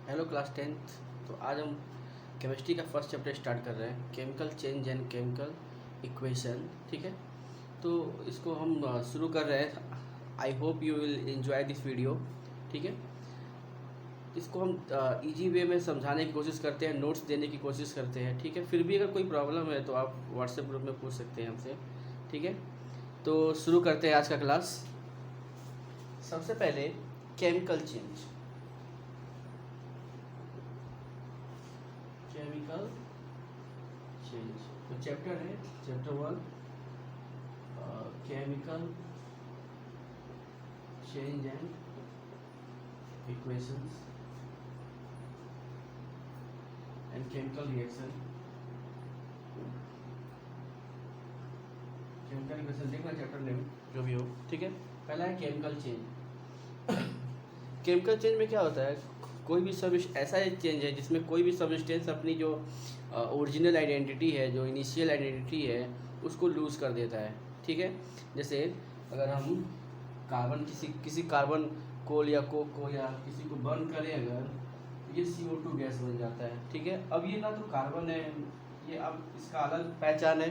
Hello class tenth. तो आज हम केमिस्ट्री का फर्स्ट चैप्टर स्टार्ट कर रहे हैं, chemical change and chemical equation. ठीक है, तो इसको हम शुरू कर रहे हैं। I hope you will enjoy this video. ठीक है, इसको हम इजी वे में समझाने की कोशिश करते हैं, नोट्स देने की कोशिश करते हैं। ठीक है, फिर भी अगर कोई प्रॉब्लम है तो आप व्हाट्सएप ग्रुप में पूछ सकते हैं हमसे। ठीक है, तो शुरू करते हैं आज का क्लास। सबसे पहले केमिकल चेंज, केमिकल चेंज तो चैप्टर है chapter 1, chemical change and equations and chemical reaction. Chemical equation देखना चैप्टर नेम जो भी हो। ठीक है, पहला है केमिकल चेंज। केमिकल चेंज में क्या होता है, कोई भी सब ऐसा एक चेंज है जिसमें कोई भी सब्सटेंस अपनी जो ओरिजिनल आइडेंटिटी है, जो इनिशियल आइडेंटिटी है, उसको लूज़ कर देता है। ठीक है, जैसे अगर हम कार्बन किसी किसी कार्बन कोल या कोक को या किसी को बर्न करें अगर, ये CO2 गैस बन जाता है। ठीक है, अब ये ना तो कार्बन है, ये अब इसका अलग पहचान है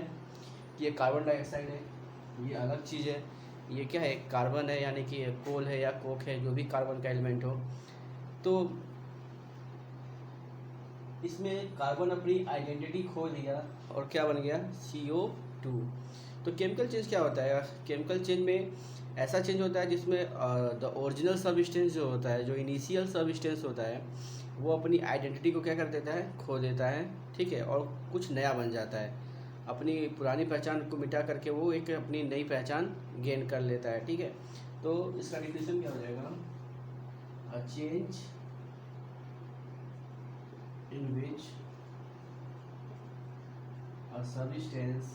कि ये कार्बन डाइऑक्साइड है, ये अलग चीज़ है। ये क्या है, कार्बन है, यानी कि कोल है या कोक है, जो भी कार्बन का एलिमेंट हो। तो इसमें कार्बन अपनी आइडेंटिटी खो दिया और क्या बन गया, CO2। तो केमिकल चेंज क्या होता है, केमिकल चेंज में ऐसा चेंज होता है जिसमें द ओरिजिनल सबस्टेंस जो होता है, जो इनिशियल सबस्टेंस होता है, वो अपनी आइडेंटिटी को क्या कर देता है, खो देता है। ठीक है, और कुछ नया बन जाता है, अपनी पुरानी पहचान को मिटा करके वो एक अपनी नई पहचान गेन कर लेता है। ठीक है, तो इसका डिफिनेशन क्या हो जाएगा, change in which a substance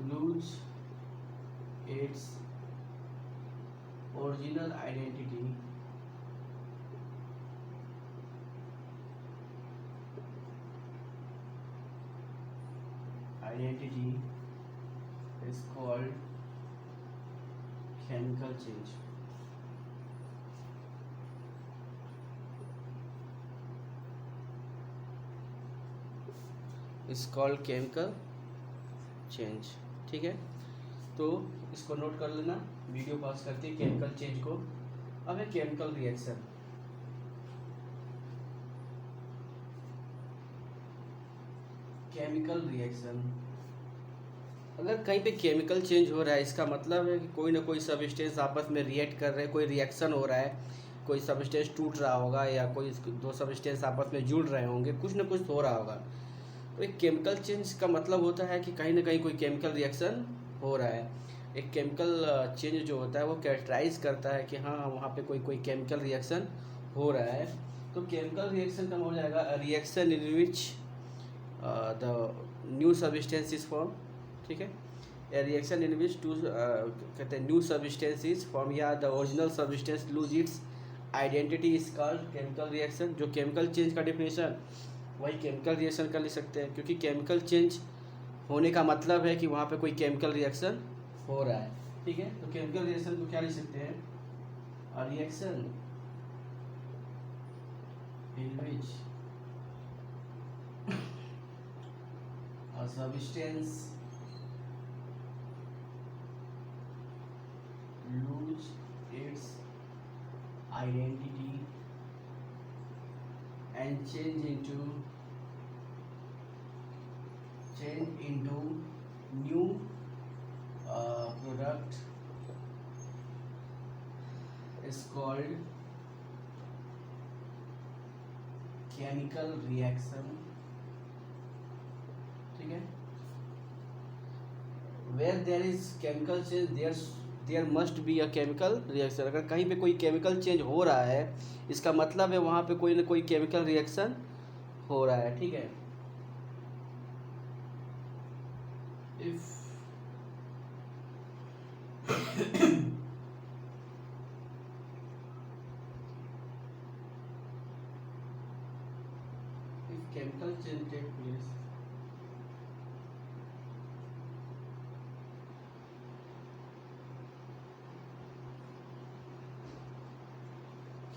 lose its original identity is called chemical change. Is called chemical change. ठीक है, तो इसको नोट कर लेना, वीडियो पॉज करते हैं केमिकल चेंज को। अब है केमिकल रिएक्शन। केमिकल रिएक्शन, अगर कहीं पे केमिकल चेंज हो रहा है, इसका मतलब है कि कोई ना कोई सबस्टेंस आपस में रिएक्ट कर रहे हैं, कोई रिएक्शन हो रहा है, कोई सबस्टेंस टूट रहा होगा या कोई दो सबस्टेंस आपस में जुड़ रहे होंगे, कुछ ना कुछ हो रहा होगा। तो एक केमिकल चेंज का मतलब होता है कि कहीं ना कहीं कोई केमिकल रिएक्शन हो रहा है। एक केमिकल चेंज जो होता है वो कैरेक्टराइज करता है कि हाँ वहाँ पे कोई कोई केमिकल रिएक्शन हो रहा है। तो केमिकल रिएक्शन का हो जाएगा reaction in which the new substance is form. ठीक है, a reaction in which to कहते हैं न्यू सब्सटेंस इज फॉर्म या the original substance lose its identity is called chemical reaction. जो केमिकल चेंज का डिफिनेशन वही केमिकल रिएक्शन का लिख सकते हैं, क्योंकि केमिकल चेंज होने का मतलब है कि वहाँ पे कोई केमिकल रिएक्शन हो रहा है। ठीक है, तो केमिकल रिएक्शन को क्या लिख सकते हैं, reaction in which a substance lose its identity and change into new product is called chemical reaction. ठीक है, where there is chemical change there must be a chemical reaction। अगर कहीं पे कोई केमिकल चेंज हो रहा है, इसका मतलब है वहाँ पे कोई ना कोई केमिकल रिएक्शन हो रहा है। ठीक है, if chemical change take place,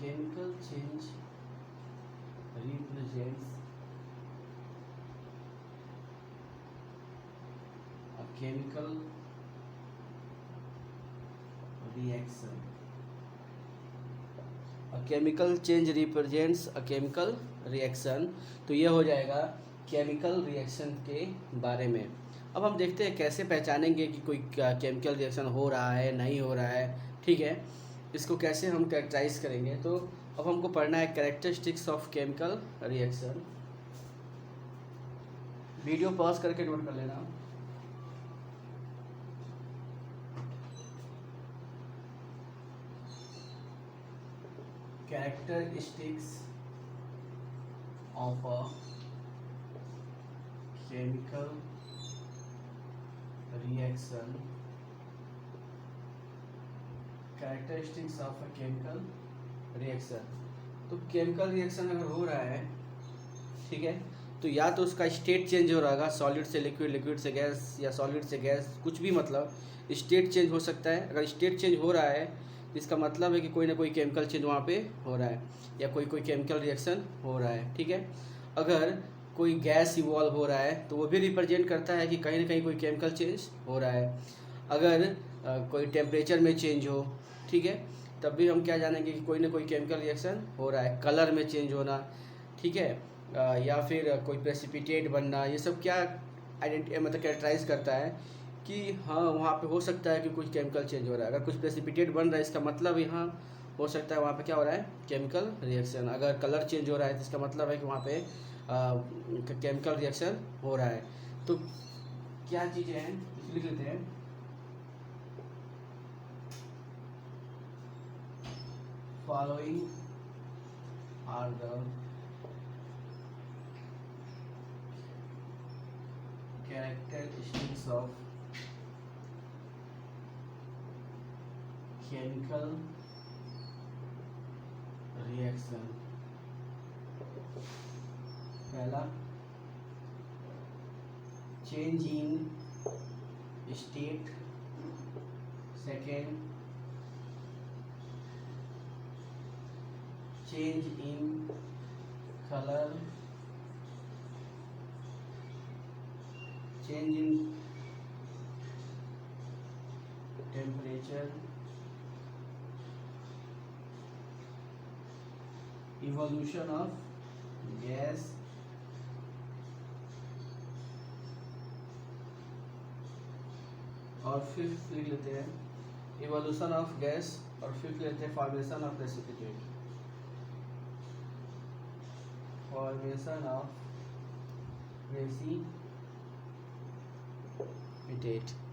chemical change represents a chemical reaction. A chemical change represents a chemical reaction. तो ये हो जाएगा केमिकल रिएक्शन के बारे में। अब हम देखते हैं कैसे पहचानेंगे कि कोई केमिकल रिएक्शन हो रहा है नहीं हो रहा है, ठीक है, इसको कैसे हम कैरेक्टराइज करेंगे। तो अब हमको पढ़ना है characteristics of chemical reaction. Video pause करके नोट कर लेना। Characteristics of a chemical reaction. Characteristics of a chemical reaction. तो केमिकल रिएक्शन अगर हो रहा है, ठीक है, तो या तो उसका स्टेट चेंज हो रहा होगा, सॉलिड से लिक्विड, लिक्विड से गैस, या सॉलिड से गैस, कुछ भी, मतलब स्टेट चेंज हो सकता है। अगर स्टेट चेंज हो रहा है तो इसका मतलब है कि कोई ना कोई केमिकल चेंज वहाँ पे हो रहा है, या कोई केमिकल रिएक्शन हो रहा है, ठीक है। अगर कोई गैस इवॉल्व हो रहा है तो वो भी रिप्रेजेंट करता है कि कहीं ना कहीं कोई केमिकल चेंज हो रहा है। अगर कोई टेम्परेचर में चेंज हो, ठीक है, तब भी हम क्या जानेंगे कि कोई ना कोई केमिकल रिएक्शन हो रहा है। कलर में चेंज होना, ठीक है, या फिर कोई प्रेसिपिटेट बनना, ये सब क्या मतलब कैरेक्टराइज करता है कि हाँ वहाँ पे हो सकता है कि कुछ केमिकल चेंज हो रहा है। अगर कुछ प्रेसिपिटेट बन रहा है इसका मतलब यहाँ हो सकता है वहाँ पे क्या हो रहा है, केमिकल रिएक्शन। अगर कलर चेंज हो रहा है तो इसका मतलब है कि वहाँ पे केमिकल रिएक्शन हो रहा है। तो क्या चीज़ें हैं लिख लेते हैं। Following are the characteristics of chemical reaction. पहला, change in state. Second, change in colour. Change in temperature. Evolution of gas. और फिफ्थ लिख लेते हैं इवोल्यूशन ऑफ गैस, और फिफ्थ लेते हैं formation of precipitate. Formation of precipitate,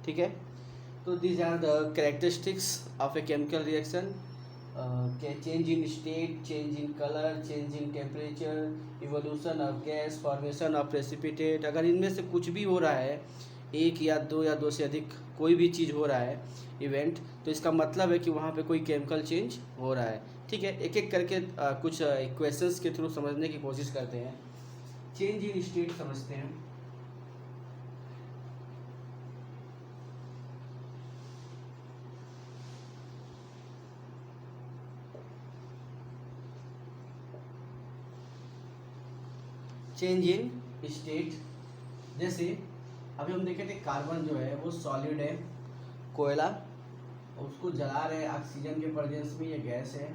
ठीक है। तो these are the characteristics of a chemical reaction. Change in state, change in colour, change in temperature, evolution of gas, formation of precipitate. अगर इनमें से कुछ भी हो रहा है, एक या दो से अधिक कोई भी चीज़ हो रहा है इवेंट, तो इसका मतलब है कि वहाँ पे कोई केमिकल चेंज हो रहा है, ठीक है। एक एक करके कुछ इक्वेशंस के थ्रू समझने की कोशिश करते हैं। चेंज इन स्टेट समझते हैं। चेंज इन स्टेट, जैसे अभी हम देखे थे कार्बन जो है वो सॉलिड है, कोयला, उसको जला रहे हैं ऑक्सीजन के प्रेजेंस में, ये गैस है।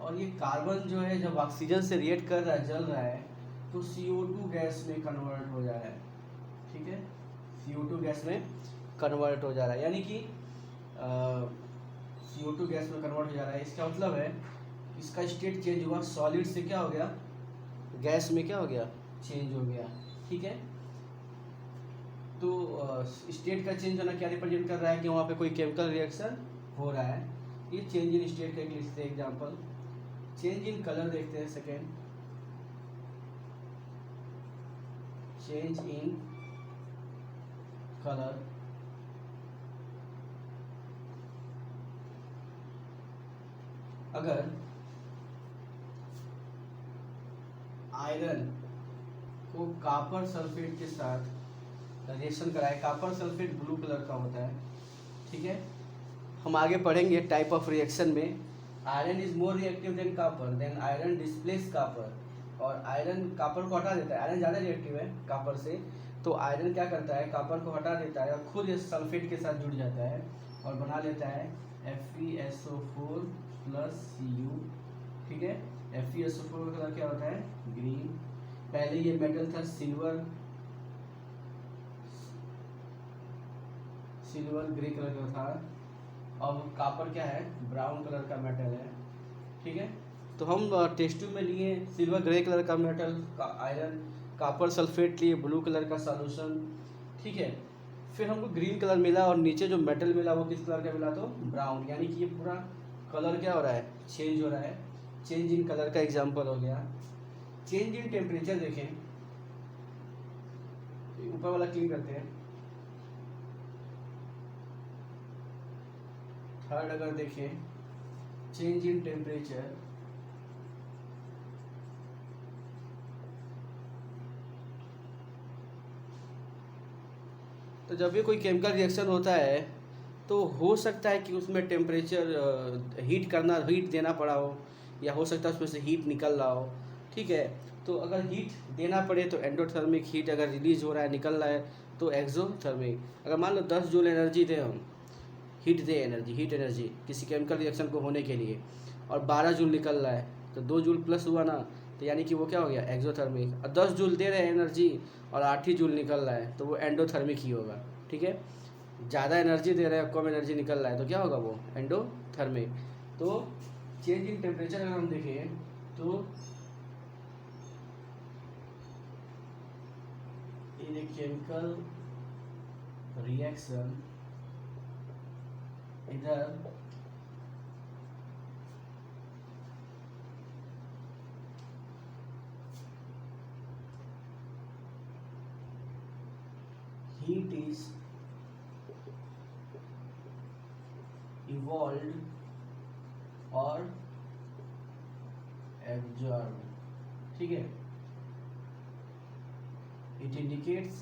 और ये कार्बन जो है जब ऑक्सीजन से रिएक्ट कर रहा है, जल रहा है, तो CO2 गैस में कन्वर्ट हो जा रहा है, ठीक है, CO2 गैस में कन्वर्ट हो जा रहा है, यानी कि CO2 गैस में कन्वर्ट हो जा रहा है। इसका मतलब है इसका स्टेट चेंज हुआ, सॉलिड से क्या हो गया, गैस में क्या हो गया, चेंज हो गया, ठीक है। तो स्टेट का चेंज होना क्या रिप्रेजेंट कर रहा है कि वहाँ पे कोई केमिकल रिएक्शन हो रहा है। ये चेंज इन स्टेट का एक लिखते हैं एग्जांपल। चेंज इन कलर देखते हैं सेकेंड। चेंज इन कलर, अगर आयरन को कॉपर सल्फेट के साथ रिएक्शन कराए, कॉपर सल्फेट ब्लू कलर का होता है, ठीक है। हम आगे पढ़ेंगे टाइप ऑफ रिएक्शन में iron is more reactive than copper, then iron displace copper. और आयरन कॉपर को हटा देता है, आयरन ज़्यादा रिएक्टिव है कॉपर से, तो आयरन क्या करता है, कॉपर को हटा देता है और खुद ये सल्फेट के साथ जुड़ जाता है और बना लेता है FeSO4 प्लस Cu। ठीक है, FeSO4 का कलर क्या होता है, ग्रीन। पहले ये मेटल था सिल्वर, सिल्वर ग्रे कलर का था। अब कॉपर क्या है, ब्राउन कलर का मेटल है। ठीक है, तो हम टेस्ट ट्यूब में लिए सिल्वर ग्रे कलर का मेटल का आयरन, कॉपर सल्फेट लिए ब्लू कलर का सॉल्यूशन। ठीक है, फिर हमको ग्रीन कलर मिला और नीचे जो मेटल मिला वो किस कलर का मिला, तो ब्राउन। यानी कि ये पूरा कलर क्या हो रहा है, चेंज हो रहा है। चेंज इन कलर का एग्जांपल हो गया। चेंज इन टेम्परेचर देखें, ऊपर वाला क्लिक करते हैं। थर्ड अगर देखें, चेंज इन टेम्परेचर, तो जब भी कोई केमिकल रिएक्शन होता है तो हो सकता है कि उसमें टेम्परेचर हीट देना पड़ा हो, या हो सकता है उसमें से हीट निकल रहा हो। ठीक है, तो अगर हीट देना पड़े तो एंडोथर्मिक हीट अगर रिलीज हो रहा है, निकल रहा है, तो एक्सोथर्मिक। अगर मान लो 10 जूल एनर्जी दे हम, हीट एनर्जी किसी केमिकल रिएक्शन को होने के लिए, और 12 जूल निकल रहा है, तो 2 जूल प्लस हुआ ना, तो यानी कि वो क्या हो गया, एक्सोथर्मिक। और 10 जूल दे रहे हैं एनर्जी और 8 ही जूल निकल रहा है, तो वो एंडोथर्मिक ही होगा। ठीक है, ज़्यादा एनर्जी दे रहे हैं, कम एनर्जी निकल रहा है, तो क्या होगा, वो एंडोथर्मिक। तो चेंज इन टेम्परेचर अगर हम देखें तो इन ए केमिकल रिएक्शन इधर heat is evolved or absorbed। ठीक है, it indicates,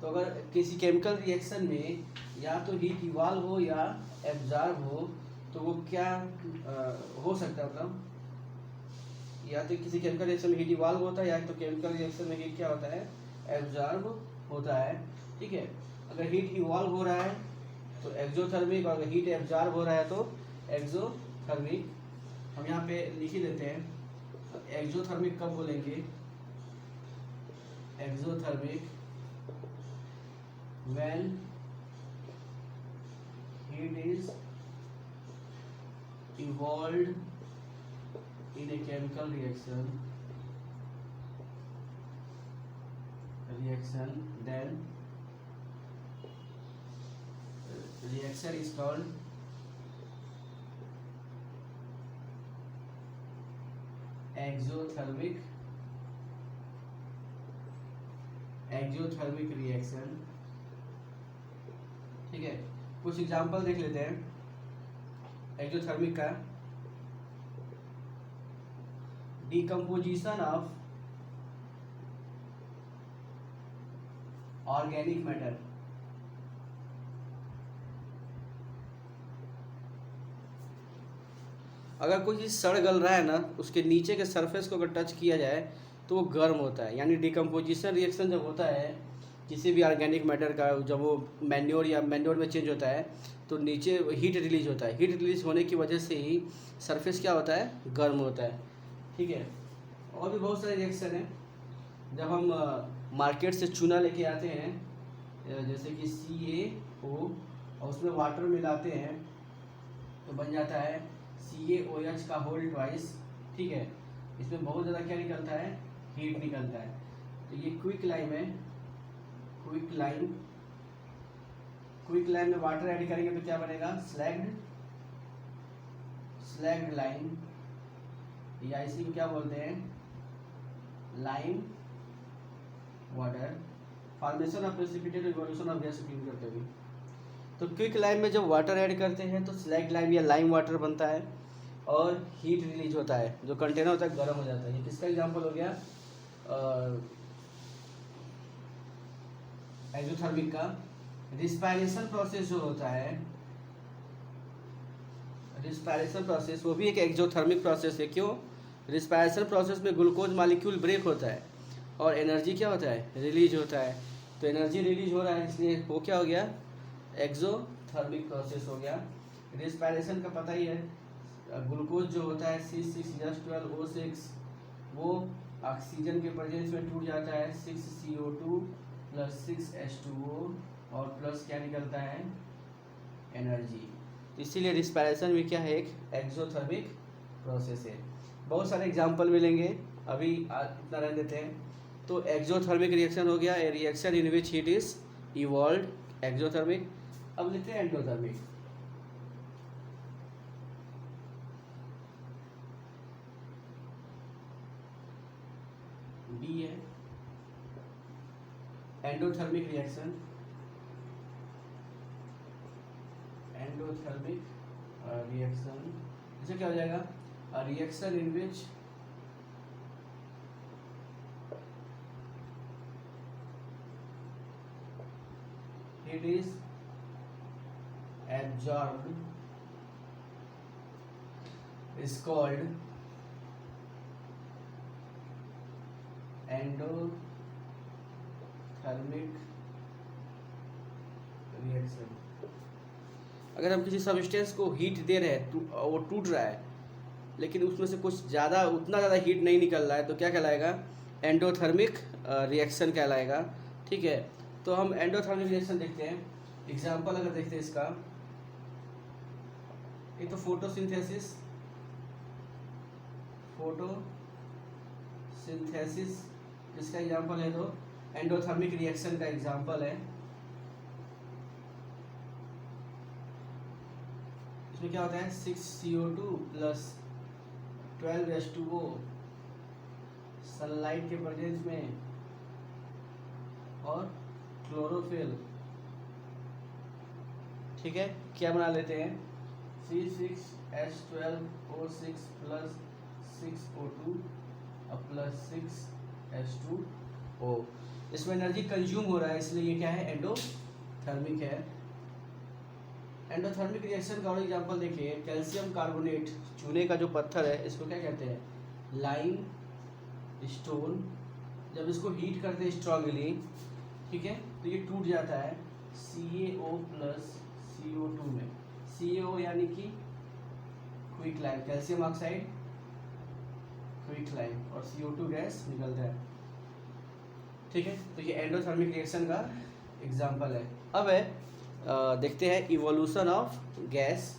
तो अगर किसी केमिकल रिएक्शन में या तो हीट इवॉल्व हो या एब्जॉर्ब हो, तो वो क्या हो सकता है, मतलब या तो किसी केमिकल रिएक्शन में हीट इवॉल्व होता है, या तो केमिकल रिएक्शन में हीट क्या होता है, एब्जॉर्ब होता है। ठीक है, अगर हीट इवॉल्व हो रहा है तो एक्सोथर्मिक, और अगर हीट एब्जॉर्ब हो रहा है तो एक्सोथर्मिक। हम यहाँ पे लिख ही देते हैं। एक्सोथर्मिक कब बोलेंगे, exothermic when heat is evolved in a chemical reaction, then reaction is called exothermic reaction. ठीक है, कुछ एग्जांपल देख लेते हैं एक्सोथर्मिक का। डिकम्पोजिशन ऑफ ऑर्गेनिक मैटर, अगर कोई चीज़ सड़ गल रहा है ना, उसके नीचे के सरफेस को अगर टच किया जाए तो वो गर्म होता है। यानी डिकम्पोजिशन रिएक्शन जब होता है किसी भी ऑर्गेनिक मैटर का, जब वो मैन्योर में चेंज होता है तो नीचे हीट रिलीज होता है। हीट रिलीज होने की वजह से ही सरफेस क्या होता है, गर्म होता है। ठीक है, और भी बहुत सारे रिएक्शन हैं। जब हम मार्केट से चूना लेके आते हैं, जैसे कि CaO, और उसमें वाटर मिलाते हैं तो बन जाता है CaOH का होल ट्वाइस। ठीक है, इसमें बहुत ज़्यादा क्या निकलता है, हीट निकलता है। तो ये क्विक लाइम है, क्विक लाइम में वाटर ऐड करेंगे तो क्या बनेगा, स्लैग्ड लाइम, या इसी को क्या बोलते हैं, lime water. Formation of precipitate, evolution of gas करते हुए। तो क्विक लाइम में जब वाटर ऐड करते हैं तो स्लैग्ड लाइम या लाइम वाटर बनता है और हीट रिलीज होता है, जो कंटेनर होता है गर्म हो जाता है। ये किसका एग्जांपल हो गया, एक्सोथर्मिक का। रिस्पायरेशन प्रोसेस जो होता है, रिस्पायरेशन प्रोसेस वो भी एक एक्सोथर्मिक प्रोसेस है। क्यों? रिस्पायरेशन प्रोसेस में ग्लूकोज मॉलिक्यूल ब्रेक होता है और एनर्जी क्या होता है, रिलीज होता है। तो एनर्जी रिलीज हो रहा है, इसलिए वो क्या हो गया, एक्सोथर्मिक प्रोसेस हो गया। रिस्पायरेशन का पता ही है, ग्लूकोज जो होता है C6H12O6 वो ऑक्सीजन के प्रेजेंस में टूट जाता है 6CO2 + 6H2O और प्लस क्या निकलता है, एनर्जी। इसीलिए रिस्पायरेशन भी क्या है, एक एक्सोथर्मिक प्रोसेस है। बहुत सारे एग्जांपल मिलेंगे, अभी इतना रह देते हैं। तो एक्सोथर्मिक रिएक्शन हो गया, ए reaction in which heat is evolved, exothermic. अब लिखते हैं एंडोथर्मिक। बी है एंडोथर्मिक रिएक्शन, एंडोथर्मिक रिएक्शन इसे क्या हो जाएगा, reaction in which heat is absorbed is called endothermic reaction. अगर हम किसी सब्सटेंस को हीट दे रहे हैं वो टूट रहा है, लेकिन उसमें से कुछ ज़्यादा उतना ज़्यादा हीट नहीं निकल रहा है, तो क्या कहलाएगा, एंडोथर्मिक रिएक्शन कहलाएगा। ठीक है, तो हम एंडोथर्मिक रिएक्शन देखते हैं। एग्जाम्पल अगर देखते हैं इसका, एक तो फोटोसिंथेसिस इसका एग्जाम्पल है, तो एंडोथर्मिक रिएक्शन का एग्जाम्पल है। इसमें क्या होता है, 6CO2 + 12H2O सनलाइट के प्रेजेंस में और क्लोरोफिल। ठीक है, क्या बना लेते हैं, C6H12O6 + 6O2 + 6H2O। इसमें एनर्जी कंज्यूम हो रहा है, इसलिए ये क्या है, एंडोथर्मिक है। एंडोथर्मिक रिएक्शन का और एग्जांपल देखिए, कैल्शियम कार्बोनेट, चूने का जो पत्थर है, इसको क्या कहते हैं, लाइम स्टोन। जब इसको हीट करते हैं स्ट्रांगली, ठीक है, तो ये टूट जाता है CaO + CO2 में। CaO यानी कि quick lime, calcium oxide quick lime, और CO2 गैस निकलता है। ठीक है, तो ये एंडोथर्मिक रिएक्शन का एग्जांपल है। अब है देखते हैं evolution of gas.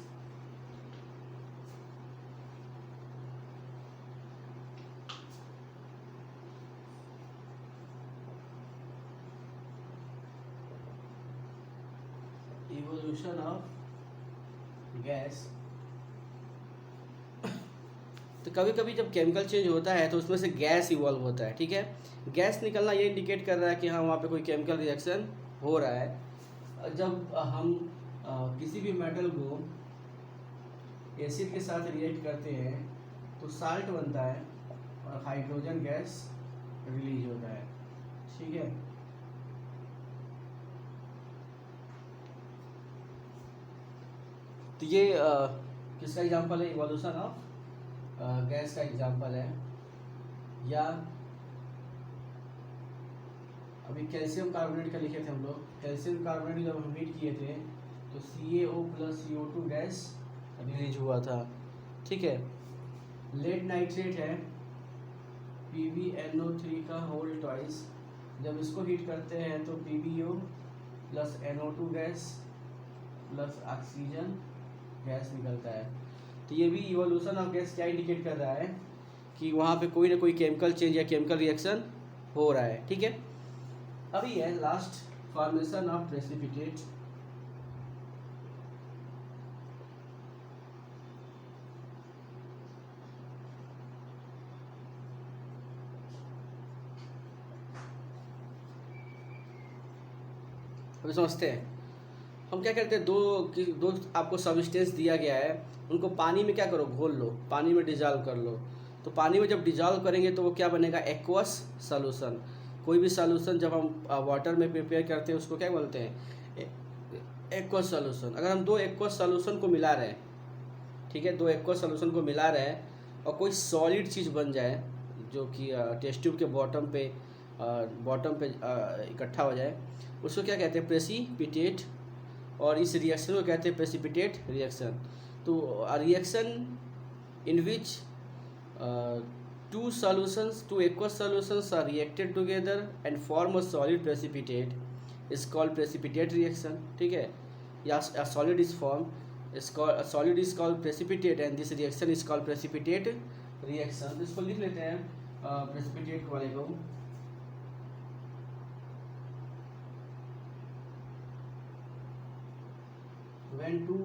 Evolution of gas, तो कभी कभी जब केमिकल चेंज होता है तो उसमें से गैस इवॉल्व होता है। ठीक है, गैस निकलना ये इंडिकेट कर रहा है कि हाँ वहाँ पे कोई केमिकल रिएक्शन हो रहा है। जब हम किसी भी मेटल को एसिड के साथ रिएक्ट करते हैं तो साल्ट बनता है और हाइड्रोजन गैस रिलीज होता है। ठीक है, तो ये किसका एग्जांपल है, इवोल्यूशन ऑफ गैस का एग्जांपल है। या अभी कैल्शियम कार्बोनेट का लिखे थे हम लोग, कैल्शियम कार्बोनेट जब हम हीट किए थे तो CaO + CO2 गैस रिलीज हुआ था। ठीक है, लेड नाइट्रेट है PbNO3 का होल ट्वाइस, जब इसको हीट करते हैं तो PbO + NO2 gas + oxygen gas निकलता है। तो ये भी इवोल्यूशन ऑफ गैस क्या इंडिकेट कर रहा है कि वहाँ पे कोई ना कोई केमिकल चेंज या केमिकल रिएक्शन हो रहा है। ठीक है, अभी है लास्ट, फॉर्मेशन ऑफ प्रेसिपिटेट। अभी समझते हैं हम क्या करते हैं, दो आपको सब्सटेंस दिया गया है, उनको पानी में क्या करो, घोल लो, पानी में डिजॉल्व कर लो। तो पानी में जब डिजॉल्व करेंगे तो वो क्या बनेगा, एक्वस सॉल्यूशन। कोई भी सॉल्यूशन जब हम वाटर में प्रिपेयर करते हैं उसको क्या बोलते हैं, एक्वस सॉल्यूशन। अगर हम दो एक्वस सॉल्यूशन को मिला रहे हैं, ठीक है, दो एक्वस सॉल्यूशन को मिला रहे हैं और कोई सॉलिड चीज़ बन जाए जो कि टेस्ट ट्यूब के बॉटम पे इकट्ठा हो जाए, उसको क्या कहते हैं, प्रेसिपिटेट। और इस रिएक्शन को कहते हैं प्रेसिपिटेट रिएक्शन। तो reaction in which two aqueous solutions are reacted together and form a solid precipitate is called precipitate reaction, ठीक है। या a solid is formed is called, a solid is called precipitate and this reaction is called precipitate reaction। इसको लिख लेते हैं precipitate वाले को। when two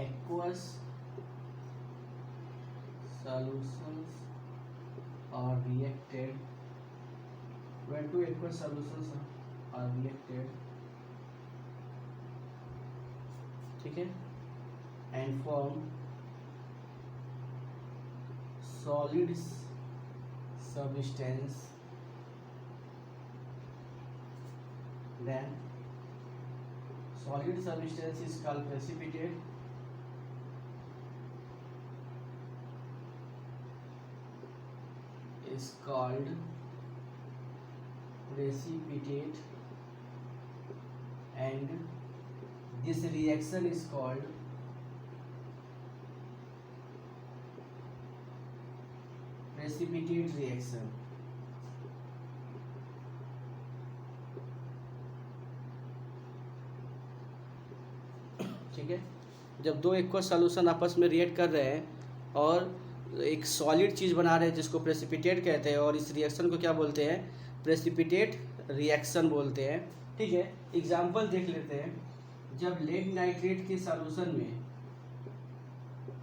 aqueous solutions are reacted when two aqueous solutions are reacted, ठीक है, and form solid substance, then solid substance is called precipitate is called precipitate and this reaction is called precipitate reaction। ठीक है, जब दो aqueous solution आपस में react कर रहे हैं और एक सॉलिड चीज़ बना रहे हैं जिसको प्रेसिपिटेट कहते हैं, और इस रिएक्शन को क्या बोलते हैं, प्रेसिपिटेट रिएक्शन बोलते हैं। ठीक है, एग्जांपल देख लेते हैं। जब लेड नाइट्रेट के सॉल्यूशन में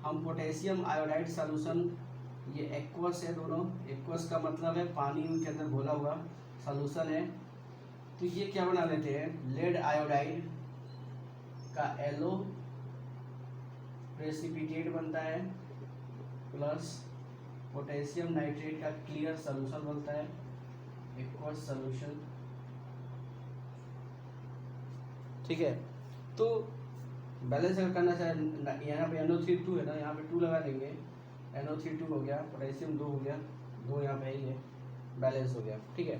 हम पोटेशियम आयोडाइड सॉल्यूशन, ये एक्वस है, दोनों एक्वस का मतलब है पानी के अंदर घोला हुआ सॉल्यूशन है, तो ये क्या बना लेते हैं, लेड आयोडाइड का एलो प्रेसिपिटेट बनता है प्लस पोटेशियम नाइट्रेट का क्लियर सॉल्यूशन बनता है एक्वस सॉल्यूशन। ठीक है, तो बैलेंस अगर करना चाहे, यहाँ पे NO3 2 है ना, यहाँ पे 2 लगा देंगे, NO3 2 हो गया, पोटेशियम 2 हो गया, 2 यहाँ पे ही है, बैलेंस हो गया। ठीक है,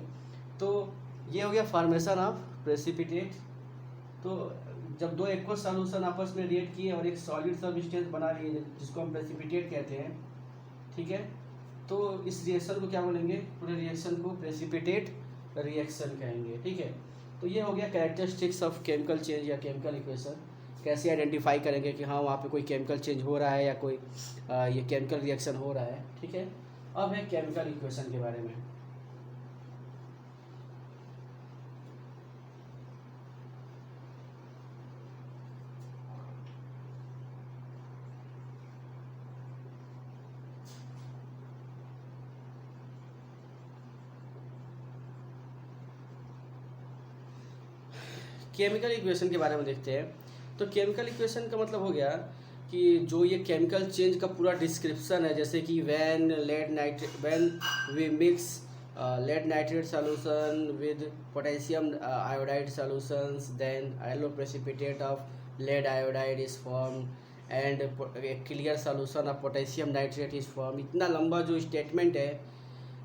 तो ये हो गया फॉर्मेशन ऑफ प्रेसिपिटेट। तो जब दो एक्वस सॉल्यूशन आपस में रिएक्ट किए और एक सॉलिड सब्सटेंस बना रही है जिसको हम प्रेसिपिटेट कहते हैं, ठीक है, तो इस रिएक्शन को क्या बोलेंगे, पूरे रिएक्शन को प्रेसिपिटेट रिएक्शन कहेंगे। ठीक है, तो ये हो गया कैरेक्टरिस्टिक्स ऑफ केमिकल चेंज या केमिकल इक्वेशन। कैसे आइडेंटिफाई करेंगे कि हाँ वहाँ पे कोई केमिकल चेंज हो रहा है या कोई ये केमिकल रिएक्शन हो रहा है। ठीक है, अब है केमिकल इक्वेशन के बारे में। केमिकल इक्वेशन के बारे में देखते हैं। तो केमिकल इक्वेशन का मतलब हो गया कि जो ये केमिकल चेंज का पूरा डिस्क्रिप्शन है, जैसे कि when we mix lead nitrate solution with potassium iodide solutions, then yellow precipitate of lead iodide is form and clear solution of potassium nitrate is form. इतना लंबा जो स्टेटमेंट है,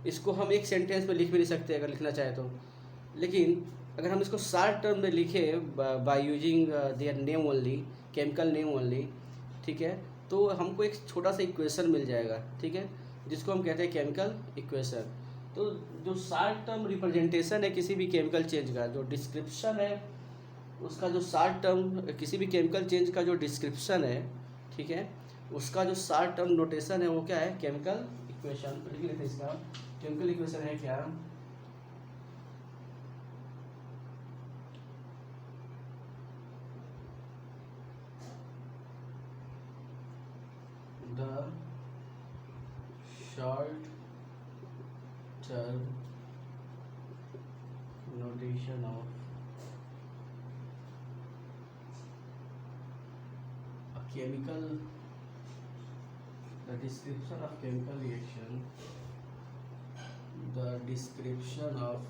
इसको हम एक सेंटेंस में लिख भी नहीं सकते अगर लिखना चाहे तो, लेकिन अगर हम इसको शॉर्ट टर्म में लिखें by using their name only, chemical name only, ठीक है, तो हमको एक छोटा सा इक्वेशन मिल जाएगा। ठीक है, जिसको हम कहते हैं केमिकल इक्वेशन। तो जो शॉर्ट टर्म रिप्रेजेंटेशन है किसी भी केमिकल चेंज का, जो डिस्क्रिप्शन है उसका, जो शॉर्ट टर्म किसी भी केमिकल चेंज का जो डिस्क्रिप्शन है, ठीक है, उसका जो शॉर्ट टर्म नोटेशन है वो क्या है, केमिकल इक्वेशन। लिख लेते हैं इसका, केमिकल इक्वेशन है क्या, the short term notation of a chemical, the description of chemical reaction, the description of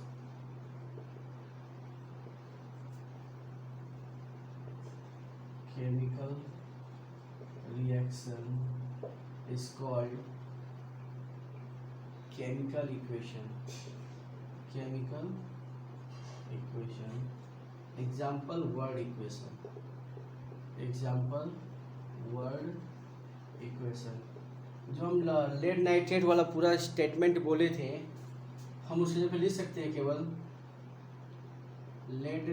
chemical reaction is called chemical equation. Chemical equation. Example word equation. Example word equation. जो हम lead nitrate वाला पूरा statement बोले थे, हम उसके जगह लिख सकते हैं केवल lead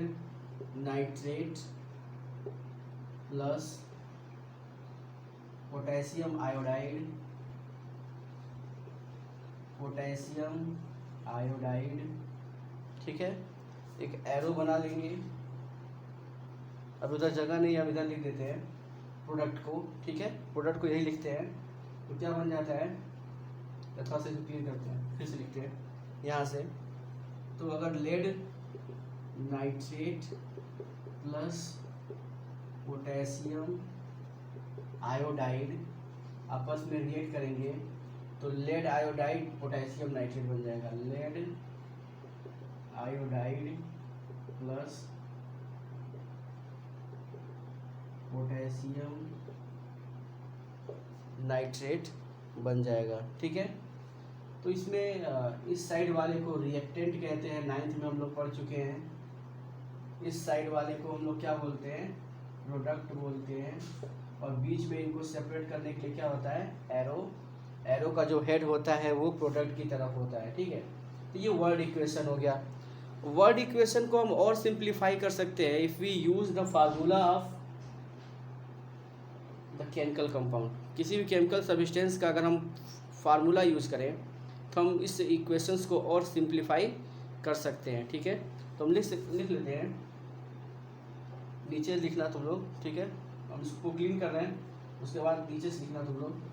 nitrate plus potassium iodide, potassium iodide, ठीक है। एक एरो बना लेंगे, अब उधर जगह नहीं, हम इधर लिख देते हैं प्रोडक्ट को, ठीक है। प्रोडक्ट को यही लिखते हैं तो क्या बन जाता है, थोड़ा सा क्लियर करते हैं, फिर से लिखते हैं यहाँ से। तो अगर lead nitrate plus potassium iodide आपस में रिएक्ट करेंगे तो लेड आयोडाइड पोटेशियम नाइट्रेट बन जाएगा। Lead iodide plus potassium nitrate बन जाएगा, ठीक है। तो इसमें इस साइड वाले को रिएक्टेंट कहते हैं, 9th में हम लोग पढ़ चुके हैं। इस साइड वाले को हम लोग क्या बोलते हैं, प्रोडक्ट बोलते हैं। और बीच में इनको सेपरेट करने के लिए क्या होता है, एरो। एरो का जो हेड होता है वो प्रोडक्ट की तरफ होता है, ठीक है। तो ये वर्ड इक्वेशन हो गया। वर्ड इक्वेशन को हम और सिंप्लीफाई कर सकते हैं if we use the formula of the chemical compound. किसी भी केमिकल सब्सटेंस का अगर हम फार्मूला यूज़ करें तो हम इस इक्वेशंस को और सिंप्लीफाई कर सकते हैं, ठीक है। तो हम लिख लेते हैं, नीचे लिखना तुम लोग, ठीक है। हम इसको क्लीन कर रहे हैं, उसके बाद नीचे से लिखना तुम लोग।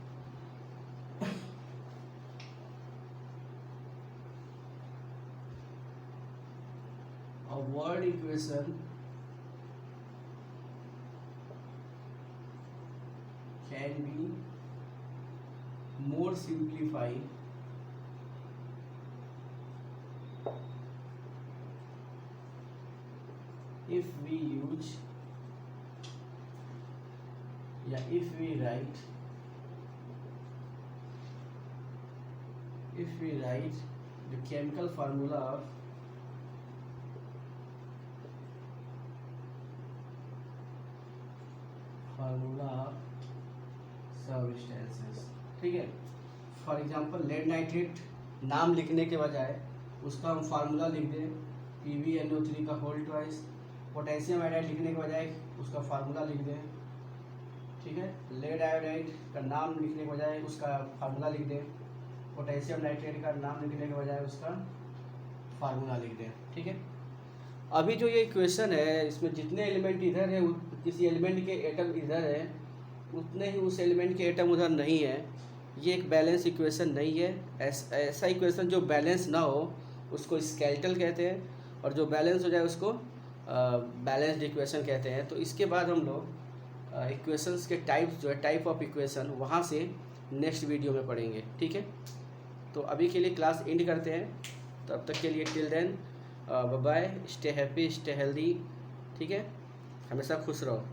A word equation can be more simplified if we use if we write the chemical formula of substances, ठीक है। फॉर एग्जांपल लेड नाइट्रेट नाम लिखने के बजाय उसका हम फार्मूला लिख दें PbNO3 का होल ट्वाइस। पोटेशियम आयोडाइड लिखने के बजाय उसका फार्मूला लिख दें, ठीक है। लेड आयोडाइड का नाम लिखने के बजाय उसका फार्मूला लिख दें। पोटेशियम नाइट्रेट का नाम लिखने के बजाय उसका फार्मूला लिख दें, ठीक है। अभी जो ये इक्वेशन है इसमें जितने एलिमेंट इधर है, किसी एलिमेंट के एटम इधर है उतने ही उस एलिमेंट के एटम उधर नहीं है। ये एक बैलेंस इक्वेशन नहीं है। ऐसा इक्वेशन जो बैलेंस ना हो उसको स्केलेटल कहते हैं, और जो बैलेंस हो जाए उसको बैलेंस्ड इक्वेशन कहते हैं। तो इसके बाद हम लोग इक्वेशंस के टाइप्स जो है, टाइप ऑफ इक्वेशन, वहाँ से नेक्स्ट वीडियो में पढ़ेंगे, ठीक है। तो अभी के लिए क्लास एंड करते हैं, तब तक के लिए till then bye bye, stay happy, stay healthy, ठीक है। हमेशा खुश रहो।